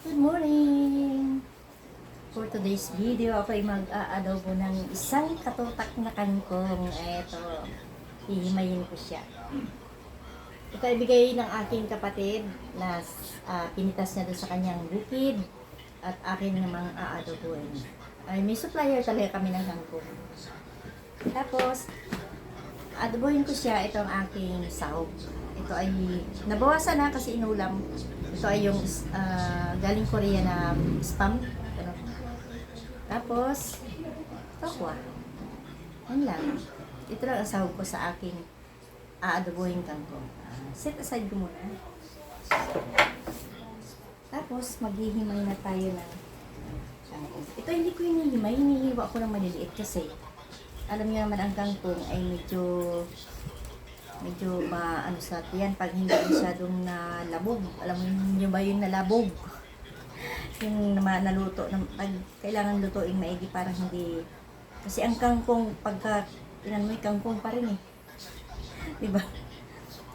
Good morning! For today's video, ako ay mag-aadobo ng isang katutak na kangkong. Eto, hihimayin ko siya. Ito ay bigay ng aking kapatid na pinitas niya doon sa kanyang bukid at akin namang aadoboin. Ay, may supplier talaga kami ng kangkong. Tapos, adobohin ko siya. Ito ang aking sahog. Ito ay nabawasan na kasi inulam. Ito ay yung galing Korea na spam. Ano. Tapos, tokwa. Yan lang. Ito lang ang sahog ko sa aking aadobohin kangkong. Set aside ko muna. Tapos, maghihimay na tayo ng kangkong. Ito hindi ko hinihimay. Hinihiwa ko ng maliliit kasi alam niyo naman ang kangkong ay medyo maano sa tiyan pag hindi masyadong nalabog. Alam niyo ba yung nalabog? Yung naluto, pag kailangan lutuin maigi parang hindi. Kasi ang kangkong, pagka tinan mo yung kangkong pa rin eh. Diba?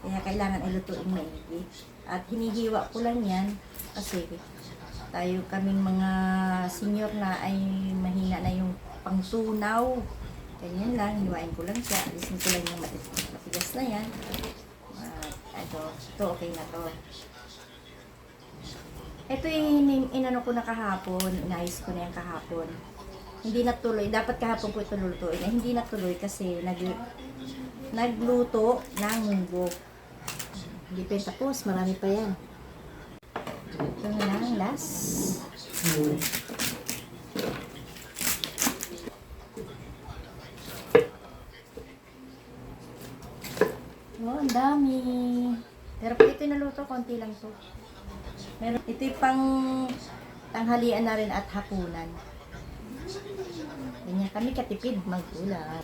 Kaya kailangan ilutuin maigi. At hinihiwa ko lang yan kasi tayo kaming mga senior na ay mahina na yung pangtunaw. Ganyan lang, hiwain ko lang siya. Alisin ko lang yung matigas na yan. Ito okay na to. Ito yung inano ko na kahapon. Inayos ko na yan kahapon. Hindi natuloy. Dapat kahapon ko ito lulutuin. Hindi natuloy kasi nagluto ng munggo. Hindi pa tapos. Marami pa yan. Ito na lang. Last. Oh, ang dami. Pero pag ito naluto, konti lang to. Meron, ito yung pang tanghalian na rin at hapunan. Ganyan kami katipid mag-ulam.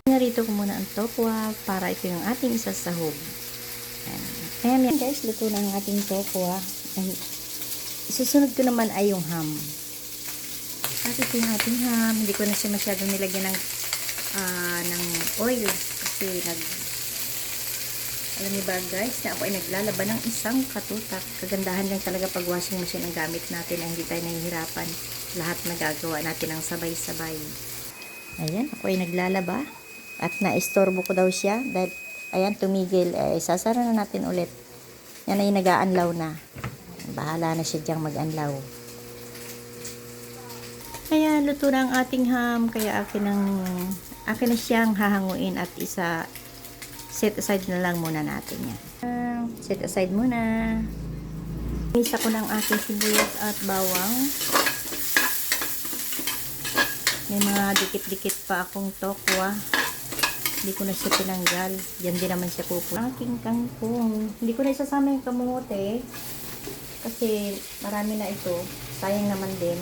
Narito ko muna ang tokwa para ito yung ating isasahog. Ayan guys, luto na ang ating tokwa. Isusunod ko naman ay yung ham. At ito yung ating ham. Hindi ko na siya masyadong nilagyan ng oil. Kasi alam niyo ba guys, na ako ay naglalaban ng isang katutak. Kagandahan lang talaga pag washing machine ang gamit natin na hindi tayo nahihirapan. Lahat nagagawa natin ng sabay-sabay. Ayan, ako ay naglalaba. At naistorbo ko daw siya dahil ayan tumigil, sasara na natin ulit. Yan ay nag-aanlaw na. Bahala na siya diyang mag-anlaw. Ayan, luto na ang ating ham, kaya akin na siyang hahanguin at set aside na lang muna natin yan. Set aside muna. Isa ko ng ating sibuyas at bawang. May mga dikit-dikit pa akong tokwa. Hindi ko na siya tinanggal. Yan din naman siya pupunta. Aking kangkong. Hindi ko na isasama yung kamote. Kasi marami na ito. Sayang naman din.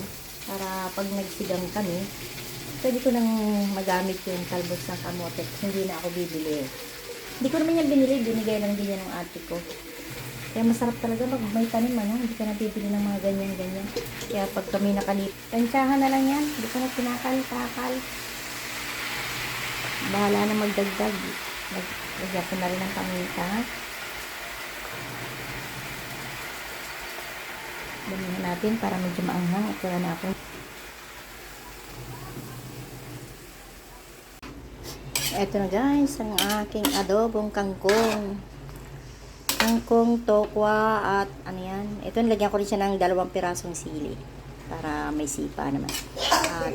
Para pag nagsigang kami, pwede ko nang magamit yung talbos ng kamote. Hindi na ako bibili. Hindi ko naman yan binili. Binigay lang din yan ng ate ko. Kaya masarap talaga pag may tanim, ano? Hindi ka na bibili ng mga ganyan-ganyan. Kaya pag kami nakalip, tansyahan na lang yan. Hindi ko na kinakal. Bahala na magdagdag. Lagyan ko na rin ng paminta. Damihan natin para medyo maanghang at wala na ako. Eto na guys, ang aking adobong kangkong. Kangkong, tokwa, at ano yan. Ito nilagyan ko rin siya ng 2 pirasong sili. Para may sipa naman.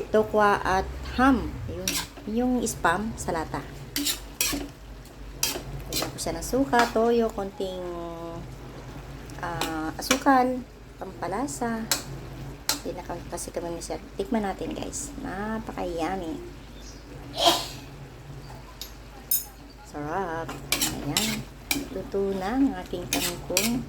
Tokwa at ham. Ayun. Yung spam sa lata. Lagyan ko siya ng suka, toyo, konting asukal, pampalasa. Hindi na kasi kami masyad. Tikman natin guys. Napaka-yummy. Sarap. Ayan. Luto na ang aking kangkong.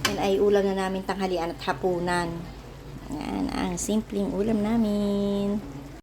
Yan ay ulam na namin tanghalian at hapunan. Ayan ang simpleng ulam namin.